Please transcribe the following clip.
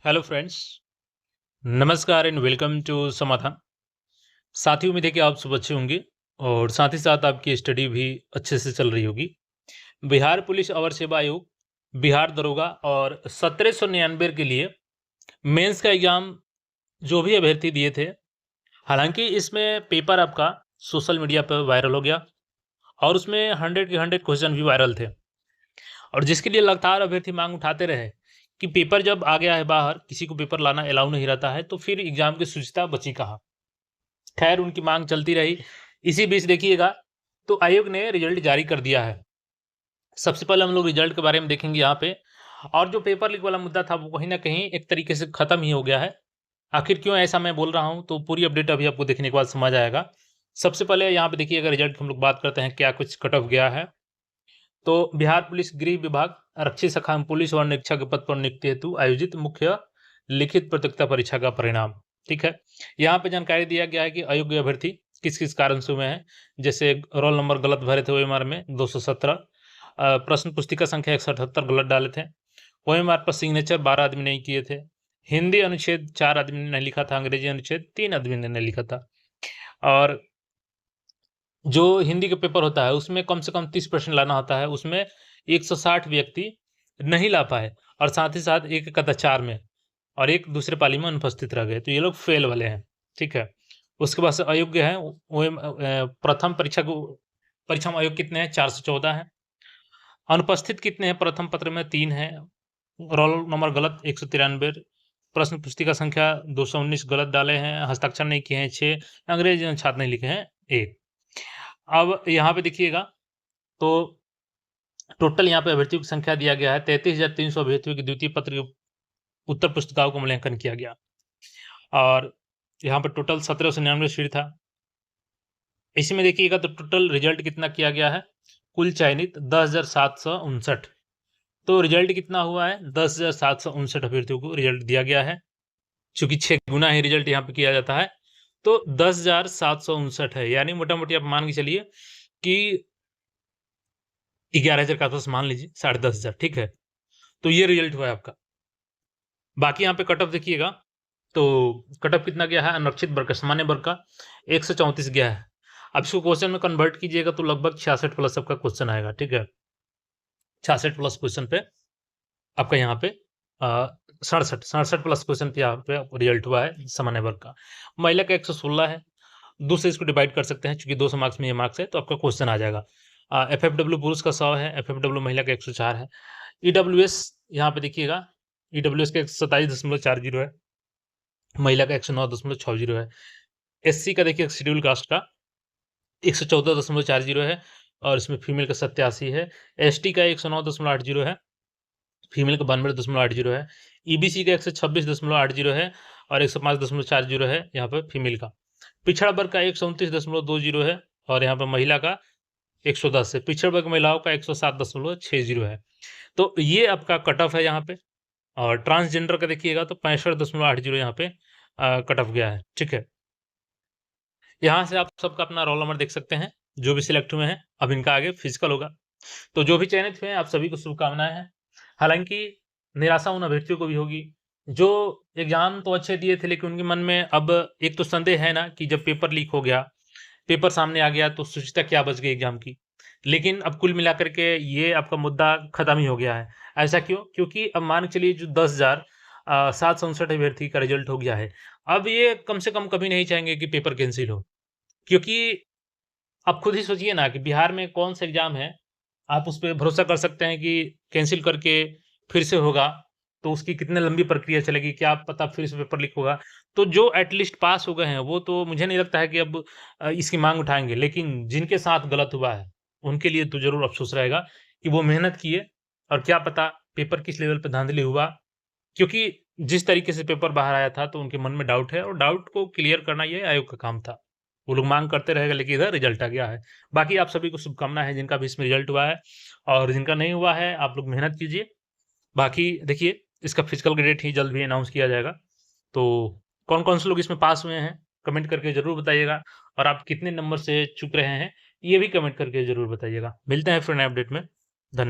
Hello friends, नमस्कार and welcome to समाधान। साथियों, उम्मीद है कि आप सब अच्छे होंगे और साथ ही साथ आपकी स्टडी भी अच्छे से चल रही होगी। बिहार पुलिस अवर सेवा आयोग, बिहार दरोगा और 1799 के लिए मेंस का एग्जाम जो भी अभ्यर्थी दिए थे, हालांकि इसमें पेपर आपका सोशल मीडिया पर वायरल हो गया और उसमें 100 के 100 क्वेश्चन भी वायरल थे। और जिसके लिए लगातार अभ्यर्थी मांग उठाते रहे कि पेपर जब आ गया है बाहर, किसी को पेपर लाना अलाउ नहीं रहता है, तो फिर एग्जाम की शुचिता बची कहाँ। खैर, उनकी मांग चलती रही। इसी बीच देखिएगा, तो आयोग ने रिजल्ट जारी कर दिया है। सबसे पहले हम लोग रिजल्ट के बारे में देखेंगे यहाँ पे। और जो पेपर लीक वाला मुद्दा था वो कहीं ना कहीं एक तरीके से खत्म ही हो गया है। आखिर क्यों ऐसा मैं बोल रहा हूँ, तो पूरी अपडेट अभी आपको देखने के बाद समझ आएगा। सबसे पहले यहाँ पे देखिए, अगर रिजल्ट की हम लोग बात करते हैं क्या कुछ कट ऑफ गया है, तो बिहार पुलिस गृह विभाग आरक्षी शाखा में पुलिस और निरीक्षक के पद पर नियुक्ति हेतु आयोजित मुख्य लिखित प्रतियोगिता परीक्षा का परिणाम। ठीक है, यहाँ पे जानकारी दिया गया है कि अयोग्य अभ्यर्थी किस किस कारण से हुए हैं। जैसे रोल नंबर गलत भरे थे ओएमआर में 217, प्रश्न पुस्तिका संख्या 178 गलत डाले थे। ओएमआर पर सिग्नेचर 12 आदमी नहीं किए थे। हिंदी अनुच्छेद 4 आदमी ने नहीं लिखा था, अंग्रेजी अनुच्छेद 3 आदमी ने नहीं लिखा था। और जो हिंदी का पेपर होता है उसमें कम से कम 30% लाना होता है, उसमें 160 व्यक्ति नहीं ला पाए और साथ ही साथ एक कदाचार में और एक दूसरे पाली में अनुपस्थित रह गए, तो ये लोग फेल वाले हैं। ठीक है, उसके बाद से अयोग्य हैं वो प्रथम परीक्षा में अयोग्य कितने हैं, 414 हैं। अनुपस्थित कितने हैं, प्रथम पत्र में 3 हैं। रोल नंबर गलत 193, प्रश्न पुस्तिका संख्या 219 गलत डाले हैं, हस्ताक्षर नहीं किए हैं 6, अंग्रेजी छात्र नहीं लिखे हैं 1। अब यहाँ पे देखिएगा, तो टोटल यहाँ पे अभ्यर्थियों की संख्या दिया गया है 33,300 अभ्यर्थियों की द्वितीय पत्र की उत्तर पुस्तिकाओं का मूल्यांकन किया गया और यहाँ पर टोटल 1799 सीट था। इसमें देखिएगा तो टोटल रिजल्ट कितना किया गया है, कुल चयनित 10,759। तो रिजल्ट कितना हुआ है, 10,759 अभ्यर्थियों को रिजल्ट दिया गया है। चूंकि 6 गुना ही रिजल्ट यहाँ पे किया जाता है, तो 10,759 है, यानी मोटा मोटी आप मान के चलिए कि 11,000 का आसपास मान लीजिए, 10,500। ठीक है, तो ये रिजल्ट हुआ है आपका। बाकी यहाँ पे कट ऑफ देखिएगा, तो कट ऑफ कितना गया है, अनारक्षित वर्ग का, सामान्य वर्ग का 134 गया है। अब इसको क्वेश्चन में कन्वर्ट कीजिएगा तो लगभग 66 प्लस आपका क्वेश्चन आएगा। ठीक है, 66 प्लस क्वेश्चन पे आपका यहाँ पे 67 प्लस क्वेश्चन पे यहाँ पे रिजल्ट हुआ है सामान्य वर्ग का। महिला का 116 है, 2 से इसको डिवाइड कर सकते हैं, चूंकि 200 मार्क्स में ये मार्क्स है, तो आपका क्वेश्चन आ जाएगा। एफएफडब्ल्यू पुरुष का 100 है, एफएफडब्ल्यू महिला का 104 है। ईडब्ल्यूएस यहाँ पे देखिएगा, ईडब्ल्यूएस का 127.40 है, महिला का 109.60 है। एससी का देखिए शेड्यूल कास्ट का 114.40 है और इसमें फीमेल का 87 है। एसटी का 109.80 है, फीमेल का 92.80 है। ईबीसी का 126.80 है और 105.40 है यहाँ पर फीमेल का। पिछड़ा वर्ग का 129.20 है और यहाँ पर महिला का 110 है। पिछड़ा वर्ग महिलाओं का 107.60 है। तो ये आपका कट ऑफ है यहाँ पे। और ट्रांसजेंडर का देखिएगा तो 65.80 यहाँ पे कट ऑफ गया है। ठीक है, यहाँ से आप सबका अपना रोल नंबर देख सकते हैं, जो भी सिलेक्ट हुए हैं। अब इनका आगे फिजिकल होगा, तो जो भी चयनित हुए हैं आप सभी को शुभकामनाएं हैं। हालांकि निराशा उन अभ्यर्थियों को भी होगी जो एग्जाम तो अच्छे दिए थे, लेकिन उनके मन में अब एक तो संदेह है ना कि जब पेपर लीक हो गया, पेपर सामने आ गया, तो शुचिता क्या बच गई एग्जाम की। लेकिन अब कुल मिलाकर के ये आपका मुद्दा खत्म ही हो गया है। ऐसा क्यों? क्योंकि अब मान के चलिए जो 10,759 अभ्यर्थी का रिजल्ट हो गया है, अब ये कम से कम कभी नहीं चाहेंगे कि पेपर कैंसिल हो। क्योंकि आप खुद ही सोचिए ना कि बिहार में कौन सा एग्जाम है, आप उस पे भरोसा कर सकते हैं कि कैंसिल करके फिर से होगा, तो उसकी कितनी लंबी प्रक्रिया चलेगी, क्या पता फिर से पेपर लीक होगा। तो जो एटलीस्ट पास हो गए हैं, वो तो मुझे नहीं लगता है कि अब इसकी माँग उठाएँगे। लेकिन जिनके साथ गलत हुआ है, उनके लिए तो ज़रूर अफ़सोस रहेगा कि वो मेहनत किए और क्या पता पेपर किस लेवल पे धांधली हुआ। क्योंकि जिस तरीके से पेपर बाहर आया था, तो उनके मन में डाउट है और डाउट को क्लियर करना ये आयोग का काम था। वो लोग माँग करते रहेगा, लेकिन इधर रिजल्ट आ गया है। बाकी आप सभी को शुभकामनाएँ हैं जिनका भी इसमें रिजल्ट हुआ है, और जिनका नहीं हुआ है आप लोग मेहनत कीजिए। बाकी देखिए, इसका फिजिकल का डेट ही जल्द भी अनाउंस किया जाएगा। तो कौन-कौन से लोग इसमें पास हुए हैं, कमेंट करके ज़रूर बताइएगा, और आप कितने नंबर से चूक रहे हैं, ये भी कमेंट करके ज़रूर बताइएगा। मिलते हैं फिर नए अपडेट में।